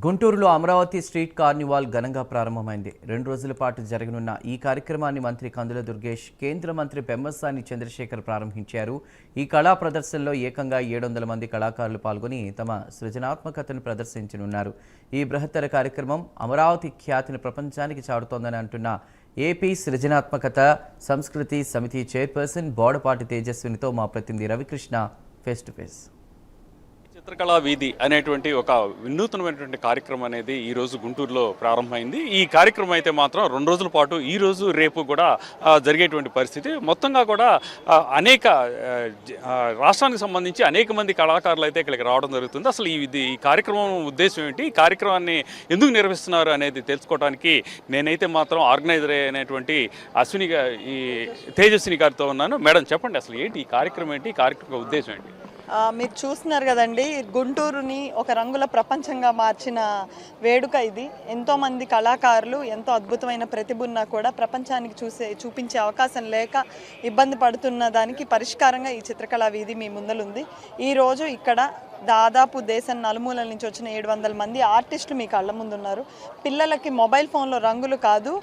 గుంటూరులో Amaravati street carnival ఘనంగా ప్రారంభమైంది. 2 రోజుల పాటు జరగనున్న ఈ కార్యక్రమాన్ని మంత్రి కందుల దుర్గేష్, కేంద్ర మంత్రి పెమ్మసాని చంద్రశేఖర్ ప్రారంభించారు. ఈ కళా ప్రదర్శనలో ఏకంగా 700 మంది కళాకారులు పాల్గొని తమ సృజనాత్మకతను ప్రదర్శించనున్నారు. ఈ బృహత్తర కార్యక్రమం అమరావతి ఖ్యాతిని ప్రపంచానికి చాటుతోందని అంటున్న ఏపీ సృజనాత్మకత సంస్కృతి సమితి చైర్పర్సన్ బోడపాటి తేజస్వినితో మా ప్రతినిధి రవికృష్ణ ఫేస్ టు ఫేస్. చిత్రకళా వీధి అనేటువంటి ఒక వినూత్నమైనటువంటి కార్యక్రమం అనేది ఈ రోజు గుంటూరులో ప్రారంభమైంది. ఈ కార్యక్రమం అయితే మాత్రం 2 రోజుల పాటు ఈ రోజు రేపు కూడా జరిగేటువంటి పరిస్థితి. మొత్తంగా కూడా అనేక రాష్ట్రానికి సంబంధించి అనేక మంది కళాకారులు అయితే ఇక్కడికి రావడం జరుగుతుంది. అసలు ఈ కార్యక్రమం ఉద్దేశం ఏంటి, ఈ కార్యక్రమాన్ని ఎందుకు నిర్వహిస్తున్నారు అనేది తెలుసుకోవడానికి నేనైతే మాత్రం ఆర్గనైజర్ అయినటువంటి అశ్విని ఈ తేజస్విని గారితో ఉన్నాను. మేడం చెప్పండి, అసలు ఏంటి ఈ కార్యక్రమం, ఏంటి ఈ కార్యక్రమం ఉద్దేశం ఏంటి? మీరు చూస్తున్నారు కదండి, గుంటూరుని ఒక రంగుల ప్రపంచంగా మార్చిన వేడుక ఇది. ఎంతోమంది కళాకారులు ఎంతో అద్భుతమైన ప్రతిభ ఉన్నా కూడా ప్రపంచానికి చూపించే అవకాశం లేక ఇబ్బంది పడుతున్న దానికి పరిష్కారంగా ఈ చిత్రకళా వీధి మీ ముందలుంది. ఈరోజు ఇక్కడ దాదాపు దేశం నలుమూలల నుంచి వచ్చిన 700 మంది ఆర్టిస్టులు మీ కళ్ళ ముందు ఉన్నారు. పిల్లలకి మొబైల్ ఫోన్లో రంగులు కాదు,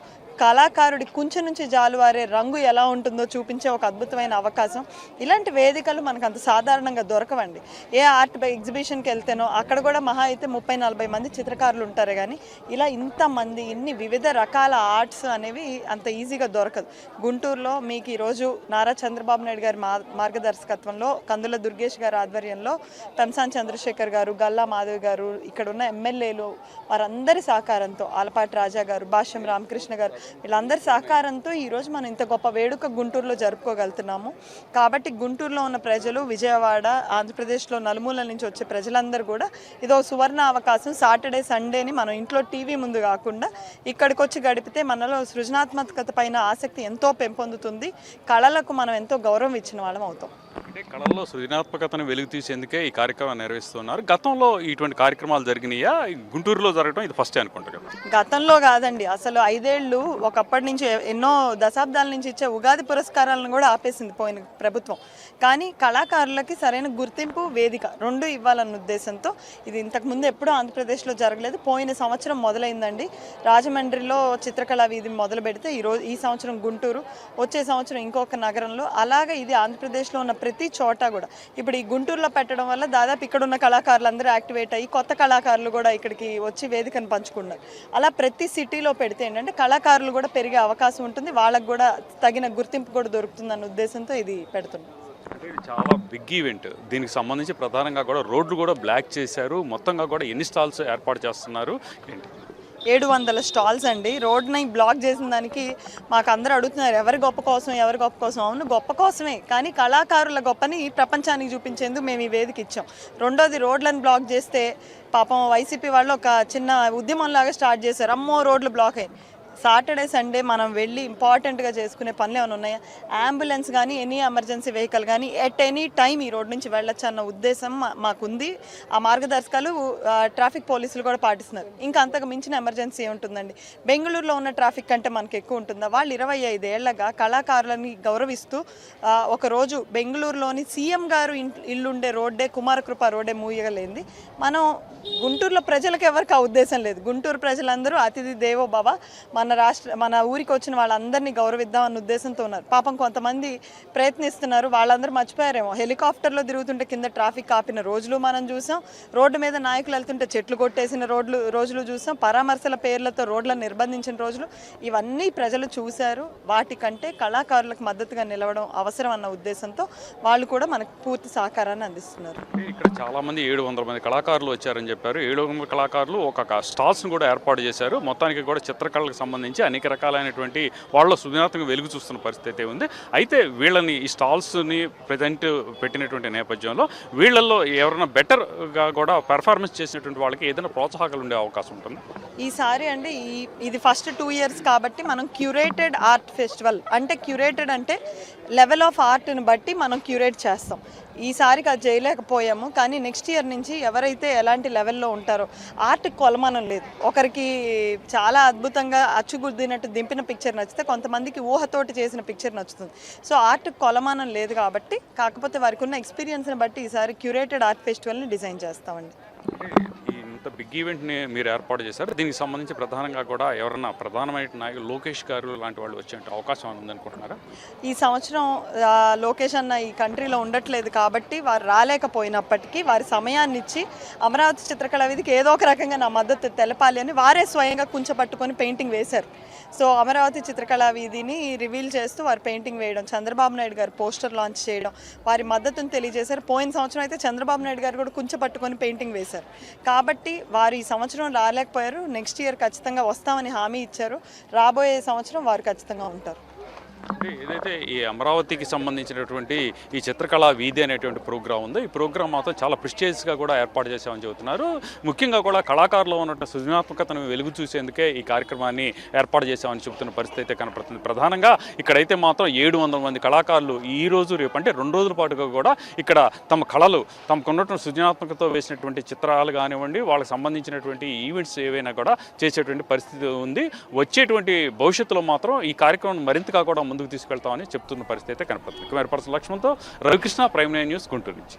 కళాకారుడి కుంచె నుంచి జాలువారే రంగు ఎలా ఉంటుందో చూపించే ఒక అద్భుతమైన అవకాశం. ఇలాంటి వేదికలు మనకు అంత సాధారణంగా దొరకవండి. ఏ ఆర్ట్ ఎగ్జిబిషన్కి వెళ్తేనో అక్కడ కూడా మహా అయితే 30-40 మంది చిత్రకారులు ఉంటారు, కానీ ఇలా ఇంతమంది ఇన్ని వివిధ రకాల ఆర్ట్స్ అనేవి అంత ఈజీగా దొరకదు. గుంటూరులో మీకు ఈరోజు నారా చంద్రబాబు నాయుడు గారి మార్గదర్శకత్వంలో, కందుల దుర్గేష్ గారి ఆధ్వర్యంలో, పెమ్మసాని చంద్రశేఖర్ గారు, గల్లా మాధవి గారు, ఇక్కడ ఉన్న ఎమ్మెల్యేలు వారందరి సహకారంతో, ఆలపాటి రాజా గారు, భాష్యం రామకృష్ణ గారు, వీళ్ళందరి సహకారంతో ఈరోజు మనం ఇంత గొప్ప వేడుక గుంటూరులో జరుపుకోగలుగుతున్నాము. కాబట్టి గుంటూరులో ఉన్న ప్రజలు, విజయవాడ, ఆంధ్రప్రదేశ్లో నలుమూలల నుంచి వచ్చే ప్రజలందరూ కూడా ఇదో సువర్ణ అవకాశం. సాటర్డే సండేని మనం ఇంట్లో టీవీ ముందు కాకుండా ఇక్కడికి వచ్చి గడిపితే మనలో సృజనాత్మకత పైన ఆసక్తి ఎంతో పెంపొందుతుంది. కళలకు మనం ఎంతో గౌరవం ఇచ్చిన వాళ్ళం అవుతాం. అంటే కళల్లో సృజనాత్మకతను వెలుగు తీసేందుకే ఈ కార్యక్రమాన్ని నిర్వహిస్తున్నారు. గతంలో ఇటువంటి కార్యక్రమాలు జరిగినాయా? గుంటూరులో జరగడం ఇది ఫస్ట్ అనుకుంటా కదా? గతంలో కాదండి, అసలు 5 ఏళ్ళు ఒకప్పటి నుంచి ఎన్నో దశాబ్దాల నుంచి ఇచ్చే ఉగాది పురస్కారాలను కూడా ఆపేసింది పోయిన ప్రభుత్వం. కానీ కళాకారులకి సరైన గుర్తింపు, వేదిక 2 ఇవ్వాలన్న ఉద్దేశంతో ఇది ఇంతకుముందు ఎప్పుడూ ఆంధ్రప్రదేశ్లో జరగలేదు. పోయిన సంవత్సరం మొదలైందండి. రాజమండ్రిలో చిత్రకళా వీధి మొదలు పెడితే ఈ సంవత్సరం గుంటూరు, వచ్చే సంవత్సరం ఇంకొక నగరంలో, అలాగే ఇది ఆంధ్రప్రదేశ్లో ఉన్న ప్రతి చోట కూడా ఇప్పుడు ఈ గుంటూరులో పెట్టడం వల్ల దాదాపు ఇక్కడ ఉన్న కళాకారులందరూ యాక్టివేట్ అయ్యి కొత్త కళాకారులు కూడా ఇక్కడికి వచ్చి వేదికను పంచుకున్నారు. అలా ప్రతి సిటీలో పెడితే ఏంటంటే కళాకారులు కూడా పెరిగే అవకాశం ఉంటుంది, వాళ్ళకు కూడా తగిన గుర్తింపు కూడా దొరుకుతుందన్న ఉద్దేశంతో ఇది పెడుతున్నాం. అంటే ఇది చాలా బిగ్ ఈవెంట్. దీనికి సంబంధించి ప్రధానంగా కూడా రోడ్లు కూడా బ్లాక్ చేశారు. మొత్తంగా కూడా ఎన్ని స్టాల్స్ ఏర్పాటు చేస్తున్నారు ఏంటి? 700 స్టాల్స్ అండి. రోడ్ని బ్లాక్ చేసిన దానికి మాకు అందరూ అడుగుతున్నారు, ఎవరి గొప్ప కోసం, ఎవరి గొప్ప కోసం. అవును, గొప్ప కోసమే, కానీ కళాకారుల గొప్పని ప్రపంచానికి చూపించేందుకు మేము ఈ వేదిక ఇచ్చాం. రెండోది, రోడ్లను బ్లాక్ చేస్తే పాపం వైసీపీ వాళ్ళు ఒక చిన్న ఉద్యమంలాగా స్టార్ట్ చేశారు. అమ్మో రోడ్లు బ్లాక్ అయ్యాయి. సాటర్డే సండే మనం వెళ్ళి ఇంపార్టెంట్గా చేసుకునే పనులు ఏమైనా ఉన్నాయా? అంబులెన్స్ కానీ, ఎనీ ఎమర్జెన్సీ వెహికల్ కానీ ఎట్ ఎనీ టైం ఈ రోడ్ నుంచి వెళ్ళొచ్చు అన్న ఉద్దేశం మాకుంది. ఆ మార్గదర్శకాలు ట్రాఫిక్ పోలీసులు కూడా పాటిస్తున్నారు. ఇంకా అంతకు మించిన ఎమర్జెన్సీ ఏముంటుందండి? బెంగళూరులో ఉన్న ట్రాఫిక్ కంటే మనకు ఎక్కువ ఉంటుందా? వాళ్ళు 25 ఏళ్లగా కళాకారులని గౌరవిస్తూ ఒకరోజు బెంగళూరులోని సీఎం గారు ఇల్లుండే రోడ్డే, కుమారకృప రోడ్డే మూయగలేంది. మనం గుంటూరులో ప్రజలకు ఎవరికి ఆ ఉద్దేశం లేదు. గుంటూరు ప్రజలందరూ అతిథి దేవో భవ, మన ఊరికి వచ్చిన వాళ్ళందరినీ గౌరవిద్దాం అన్న ఉద్దేశంతో ఉన్నారు. పాపం కొంతమంది ప్రయత్నిస్తున్నారు, వాళ్ళందరూ మర్చిపోయారేమో. హెలికాప్టర్లో తిరుగుతుంటే కింద ట్రాఫిక్ ఆపిన రోజులు మనం చూసాం. రోడ్డు మీద నాయకులు వెళ్తుంటే చెట్లు కొట్టేసిన రోజులు చూసాం. పరామర్శల పేర్లతో రోడ్లను నిర్బంధించిన రోజులు, ఇవన్నీ ప్రజలు చూశారు. వాటికంటే కళాకారులకు మద్దతుగా నిలవడం అవసరం అన్న ఉద్దేశంతో వాళ్ళు కూడా మనకు పూర్తి సహకారాన్ని అందిస్తున్నారు. ఇక్కడ చాలా మంది 700 మంది కళాకారులు వచ్చారని చెప్పారు. 700 కళాకారులు ఒక స్టాల్స్ను కూడా ఏర్పాటు చేశారు. మొత్తానికి కూడా చిత్రకళకు సంబంధించి అనేక రకాలైనటువంటి వాళ్ళ సృజనాత్మక వెలుగు చూస్తున్న పరిస్థితి ఉంది. అయితే వీళ్ళని ఈ స్టాల్స్ని ప్రజెంట్ పెట్టినటువంటి నేపథ్యంలో వీళ్ళల్లో ఎవరైనా బెటర్గా కూడా పెర్ఫార్మెన్స్ చేసినటువంటి వాళ్ళకి ఏదైనా ప్రోత్సాహకాలు ఉండే అవకాశం ఉంటుంది ఈసారి. అంటే ఇది ఫస్ట్ 2 ఇయర్స్ కాబట్టి మనం క్యూరేటెడ్ ఆర్ట్ ఫెస్టివల్ అంటే, క్యూరేటెడ్ అంటే లెవెల్ ఆఫ్ ఆర్ట్ని బట్టి మనం క్యూరేట్ చేస్తాం. ఈసారికి అది చేయలేకపోయాము, కానీ నెక్స్ట్ ఇయర్ నుంచి ఎవరైతే ఎలాంటి లెవెల్లో ఉంటారో, ఆర్ట్ కొలమానం లేదు. ఒకరికి చాలా అద్భుతంగా అచ్చుగుద్దినట్టు దింపిన పిక్చర్ నచ్చితే కొంతమందికి ఊహతోటి చేసిన పిక్చర్ నచ్చుతుంది. సో ఆర్ట్ కొలమానం లేదు కాబట్టి, కాకపోతే వారికి ఉన్న ఎక్స్పీరియన్స్ని బట్టి ఈసారి క్యూరేటెడ్ ఆర్ట్ ఫెస్టివల్ని డిజైన్ చేస్తామండి. ఇంత బిగ్ ఈవెంట్ని మీరు ఏర్పాటు చేశారు. దీనికి సంబంధించి ప్రధానంగా కూడా ఎవరన్నా ప్రధానమైన నాయకులు లోకేష్ గారు లాంటి వాళ్ళు వచ్చే అవకాశం ఉందనుకుంటున్నారా? ఈ సంవత్సరం లోకేష్ అన్న ఈ కంట్రీలో ఉండట్లేదు కాబట్టి వారు రాలేకపోయినప్పటికీ వారి సమయాన్ని ఇచ్చి అమరావతి చిత్రకళా వీధికి ఏదో ఒక రకంగా నా మద్దతు తెలపాలి అని వారే స్వయంగా కుంచపట్టుకొని పెయింటింగ్ వేశారు. సో అమరావతి చిత్రకళా వీధిని రివీల్ చేస్తూ వారు పెయింటింగ్ వేయడం, చంద్రబాబు నాయుడు గారు పోస్టర్ లాంచ్ చేయడం, వారి మద్దతును తెలియజేశారు. పోయిన సంవత్సరం అయితే చంద్రబాబు నాయుడు గారు కూడా కుంచపట్టుకొని పెయింటింగ్ వేశారు. కాబట్టి వారు ఈ సంవత్సరం రాలేకపోయారు. నెక్స్ట్ ఇయర్ ఖచ్చితంగా వస్తామని హామీ ఇచ్చారు. రాబోయే సంవత్సరం వారు ఖచ్చితంగా ఉంటారు. అంటే ఏదైతే ఈ అమరావతికి సంబంధించినటువంటి ఈ చిత్రకళా వీధి అనేటువంటి ప్రోగ్రాం ఉందో, ఈ ప్రోగ్రాం మాత్రం చాలా ప్రెస్టీజియస్గా కూడా ఏర్పాటు చేశామని చెబుతున్నారు. ముఖ్యంగా కూడా కళాకారులు ఉన్నటువంటి సృజనాత్మకతను వెలుగు చూసేందుకే ఈ కార్యక్రమాన్ని ఏర్పాటు చేశామని చెబుతున్న పరిస్థితి అయితే కనపడుతుంది. ప్రధానంగా ఇక్కడైతే మాత్రం 700 మంది కళాకారులు ఈ రోజు రేపు అంటే 2 రోజుల పాటుగా కూడా ఇక్కడ తమ కళలు తమకున్నటువంటి సృజనాత్మకతో వేసినటువంటి చిత్రాలు కానివ్వండి, వాళ్ళకి సంబంధించినటువంటి ఈవెంట్స్ ఏవైనా కూడా చేసేటువంటి పరిస్థితి ఉంది. వచ్చేటువంటి భవిష్యత్తులో మాత్రం ఈ కార్యక్రమం మరింతగా కూడా ముందుకు తీసుకెళ్తామని చెప్తున్న పరిస్థితి అయితే కనపడుతుంది. కెమెరా పర్సన్ లక్ష్మణ్తో రవికృష్ణ, ప్రైమ్9 న్యూస్, గుంటూరు నుంచి.